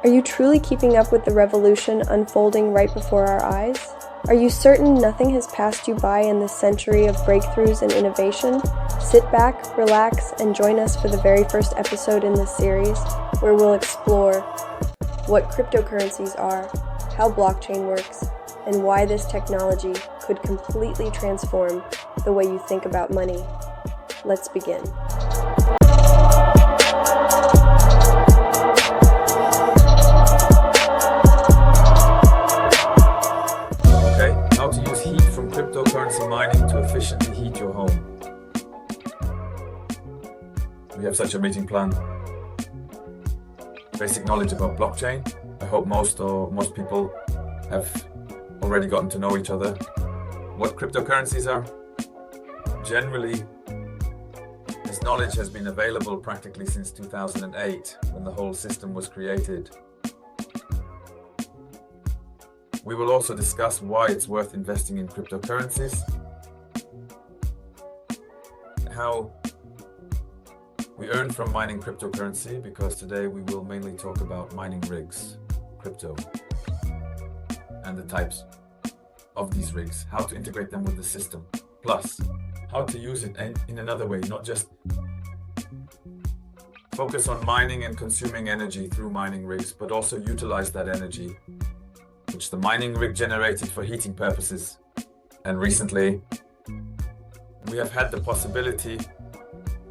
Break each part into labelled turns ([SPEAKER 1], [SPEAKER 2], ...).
[SPEAKER 1] Are you truly keeping up with the revolution unfolding right before our eyes? Are you certain nothing has passed you by in this century of breakthroughs and innovation? Sit back, relax, and join us for the very first episode in this series, where we'll explore what cryptocurrencies are, how blockchain works, and why this technology could completely transform the way you think about money. Let's begin.
[SPEAKER 2] How to use heat from cryptocurrency mining to efficiently heat your home. We have such a meeting planned. Basic knowledge about blockchain. I hope most people have already gotten to know each other. What cryptocurrencies are? Generally, this knowledge has been available practically since 2008, when the whole system was created. We will also discuss why it's worth investing in cryptocurrencies, how we earn from mining cryptocurrency, because today we will mainly talk about mining rigs, crypto, and the types of these rigs, how to integrate them with the system, plus how to use it in another way, not just focus on mining and consuming energy through mining rigs, but also utilize that energy which the mining rig generated for heating purposes. And recently, we have had the possibility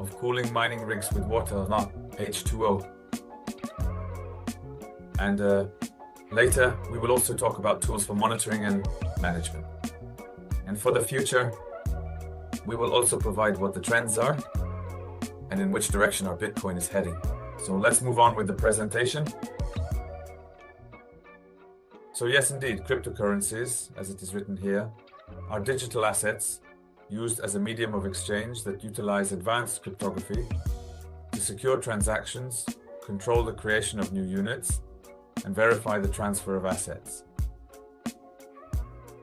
[SPEAKER 2] of cooling mining rigs with water, not H2O. And later, we will also talk about tools for monitoring and management. And for the future, we will also provide what the trends are and in which direction our Bitcoin is heading. So let's move on with the presentation. So yes, indeed, cryptocurrencies, as it is written here, are digital assets used as a medium of exchange that utilize advanced cryptography to secure transactions, control the creation of new units, and verify the transfer of assets.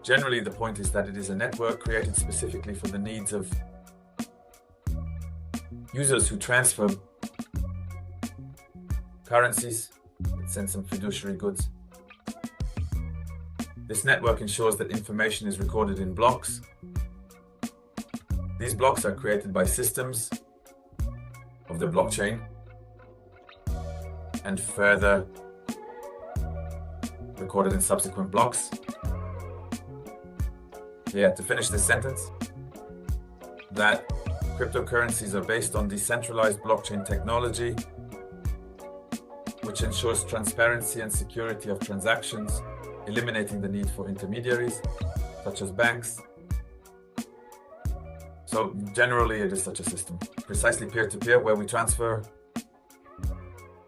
[SPEAKER 2] Generally, the point is that it is a network created specifically for the needs of users who transfer currencies and send some fiduciary goods. This network ensures that information is recorded in blocks. These blocks are created by systems of the blockchain and further recorded in subsequent blocks. Yeah, to finish this sentence, that cryptocurrencies are based on decentralized blockchain technology, which ensures transparency and security of transactions, eliminating the need for intermediaries, such as banks. So generally, it is such a system, precisely peer-to-peer, where we transfer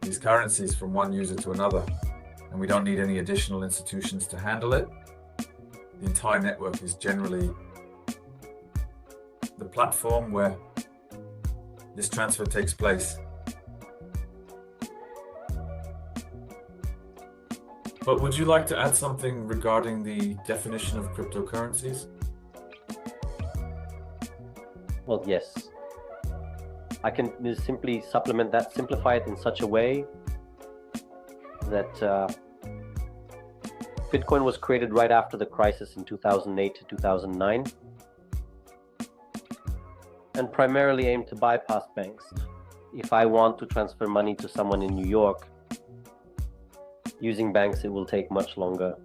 [SPEAKER 2] these currencies from one user to another, and we don't need any additional institutions to handle it. The entire network is generally the platform where this transfer takes place. But would you like to add something regarding the definition of cryptocurrencies?
[SPEAKER 3] Well, yes. I can simply supplement that, simplify it in such a way that Bitcoin was created right after the crisis in 2008 to 2009 and primarily aimed to bypass banks. If I want to transfer money to someone in New York, using banks, it will take much longer.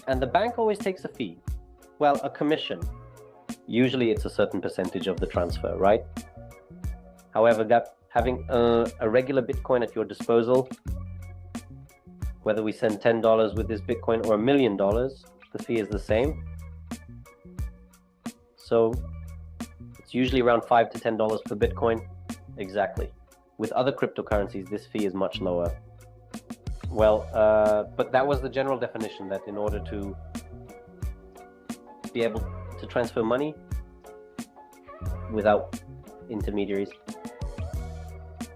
[SPEAKER 3] And the bank always takes a fee. Well, a commission. Usually it's a certain percentage of the transfer, right? However, having a regular Bitcoin at your disposal, whether we send $10 with this Bitcoin or $1 million, the fee is the same. So it's usually around $5 to $10 per Bitcoin. Exactly. With other cryptocurrencies, this fee is much lower. Well, but that was the general definition, that in order to be able to transfer money without intermediaries.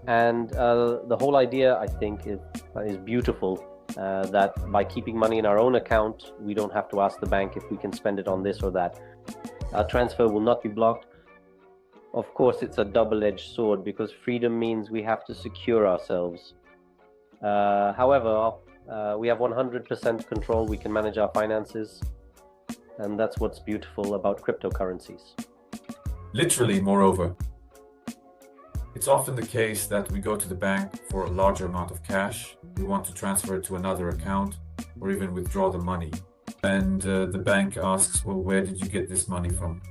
[SPEAKER 3] And the whole idea, I think, is beautiful, that by keeping money in our own account, we don't have to ask the bank if we can spend it on this or that. Our transfer will not be blocked. Of course, it's a double-edged sword, because freedom means we have to secure ourselves. However, we have 100% control. We can manage our finances. And that's what's beautiful about cryptocurrencies.
[SPEAKER 2] Literally, moreover. It's often the case that we go to the bank for a larger amount of cash. We want to transfer it to another account or even withdraw the money. And the bank asks, well, where did you get this money from?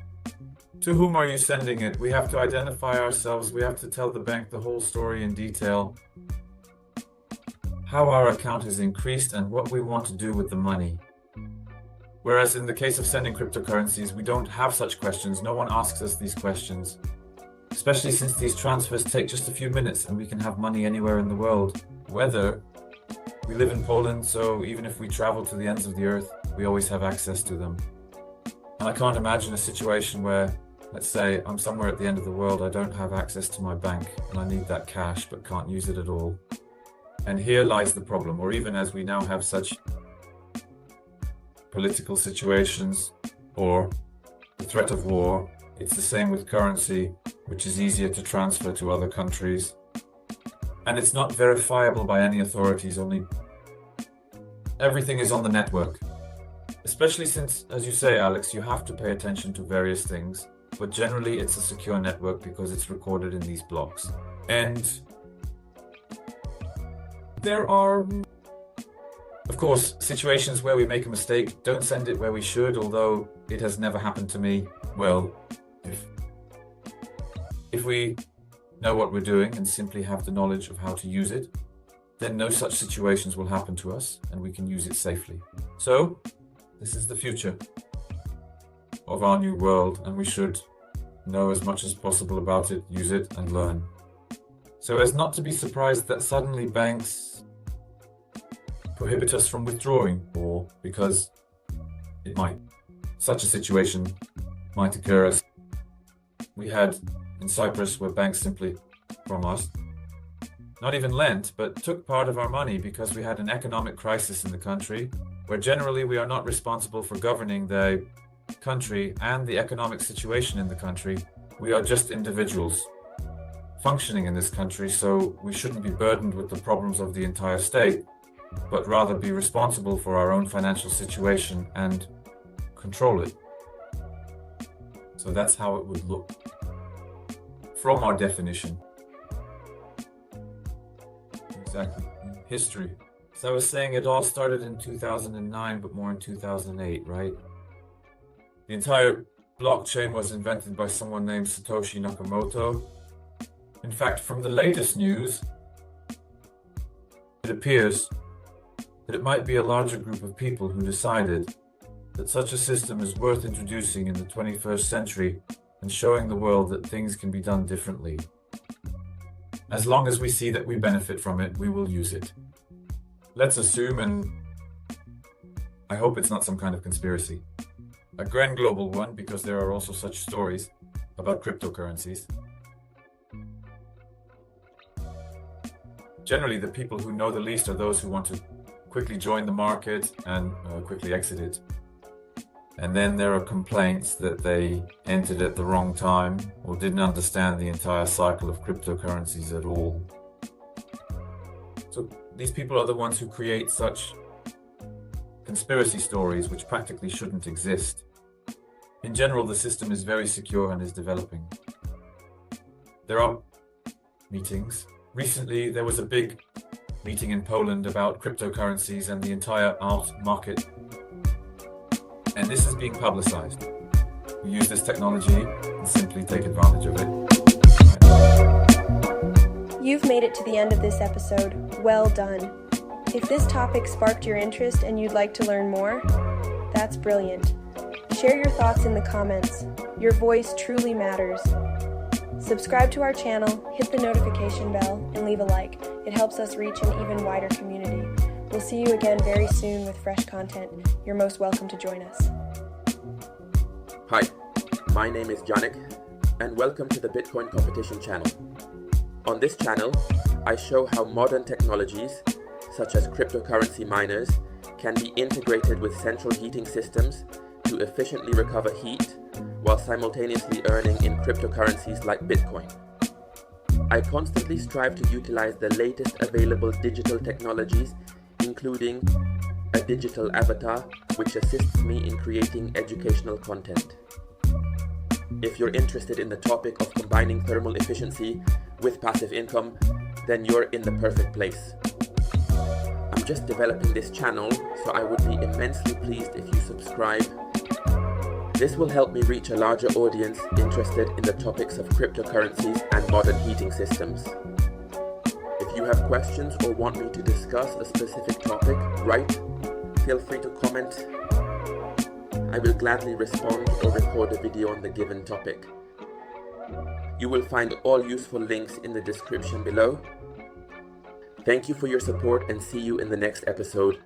[SPEAKER 2] To whom are you sending it? We have to identify ourselves. We have to tell the bank the whole story in detail. How our account is increased and what we want to do with the money. Whereas in the case of sending cryptocurrencies, we don't have such questions. No one asks us these questions. Especially since these transfers take just a few minutes and we can have money anywhere in the world. Whether we live in Poland, so even if we travel to the ends of the earth, we always have access to them. And I can't imagine a situation where, let's say, I'm somewhere at the end of the world, I don't have access to my bank and I need that cash but can't use it at all. And here lies the problem, or even as we now have such political situations or the threat of war, it's the same with currency, which is easier to transfer to other countries. And it's not verifiable by any authorities, only everything is on the network. Especially since, as you say, Alex, you have to pay attention to various things, but generally it's a secure network because it's recorded in these blocks. And there are, of course, situations where we make a mistake. Don't send it where we should, although it has never happened to me. Well, if we know what we're doing and simply have the knowledge of how to use it, then no such situations will happen to us and we can use it safely. So, this is the future of our new world, and we should know as much as possible about it, use it, and learn. So as not to be surprised that suddenly banks prohibit us from withdrawing, or because such a situation might occur as we had in Cyprus, where banks simply from us, not even lent, but took part of our money because we had an economic crisis in the country, where generally we are not responsible for governing the country and the economic situation in the country. We are just individuals functioning in this country, so we shouldn't be burdened with the problems of the entire state, but rather be responsible for our own financial situation and control it. So that's how it would look from our definition. Exactly. History. So I was saying it all started in 2009, but more in 2008, right? The entire blockchain was invented by someone named Satoshi Nakamoto. In fact, from the latest news, it appears that it might be a larger group of people who decided that such a system is worth introducing in the 21st century and showing the world that things can be done differently. As long as we see that we benefit from it, we will use it. Let's assume, and I hope it's not some kind of conspiracy, a grand global one, because there are also such stories about cryptocurrencies. Generally, the people who know the least are those who want to quickly join the market and quickly exit it. And then there are complaints that they entered at the wrong time or didn't understand the entire cycle of cryptocurrencies at all. So these people are the ones who create such conspiracy stories which practically shouldn't exist. In general, the system is very secure and is developing. There are meetings. Recently, there was a big meeting in Poland about cryptocurrencies and the entire alt market. And this is being publicized. We use this technology and simply take advantage of it.
[SPEAKER 1] You've made it to the end of this episode. Well done. If this topic sparked your interest and you'd like to learn more, that's brilliant. Share your thoughts in the comments. Your voice truly matters. Subscribe to our channel, hit the notification bell, and leave a like. It helps us reach an even wider community. We'll see you again very soon with fresh content. You're most welcome to join us.
[SPEAKER 4] Hi, my name is Janik, and welcome to the Bitcoin Competition channel. On this channel, I show how modern technologies, such as cryptocurrency miners, can be integrated with central heating systems to efficiently recover heat while simultaneously earning in cryptocurrencies like Bitcoin. I constantly strive to utilize the latest available digital technologies, including a digital avatar, which assists me in creating educational content. If you're interested in the topic of combining thermal efficiency with passive income, then you're in the perfect place. I'm just developing this channel, so I would be immensely pleased if you subscribe. This will help me reach a larger audience interested in the topics of cryptocurrencies and modern heating systems. If you have questions or want me to discuss a specific topic, write, feel free to comment. I will gladly respond or record a video on the given topic. You will find all useful links in the description below. Thank you for your support and see you in the next episode.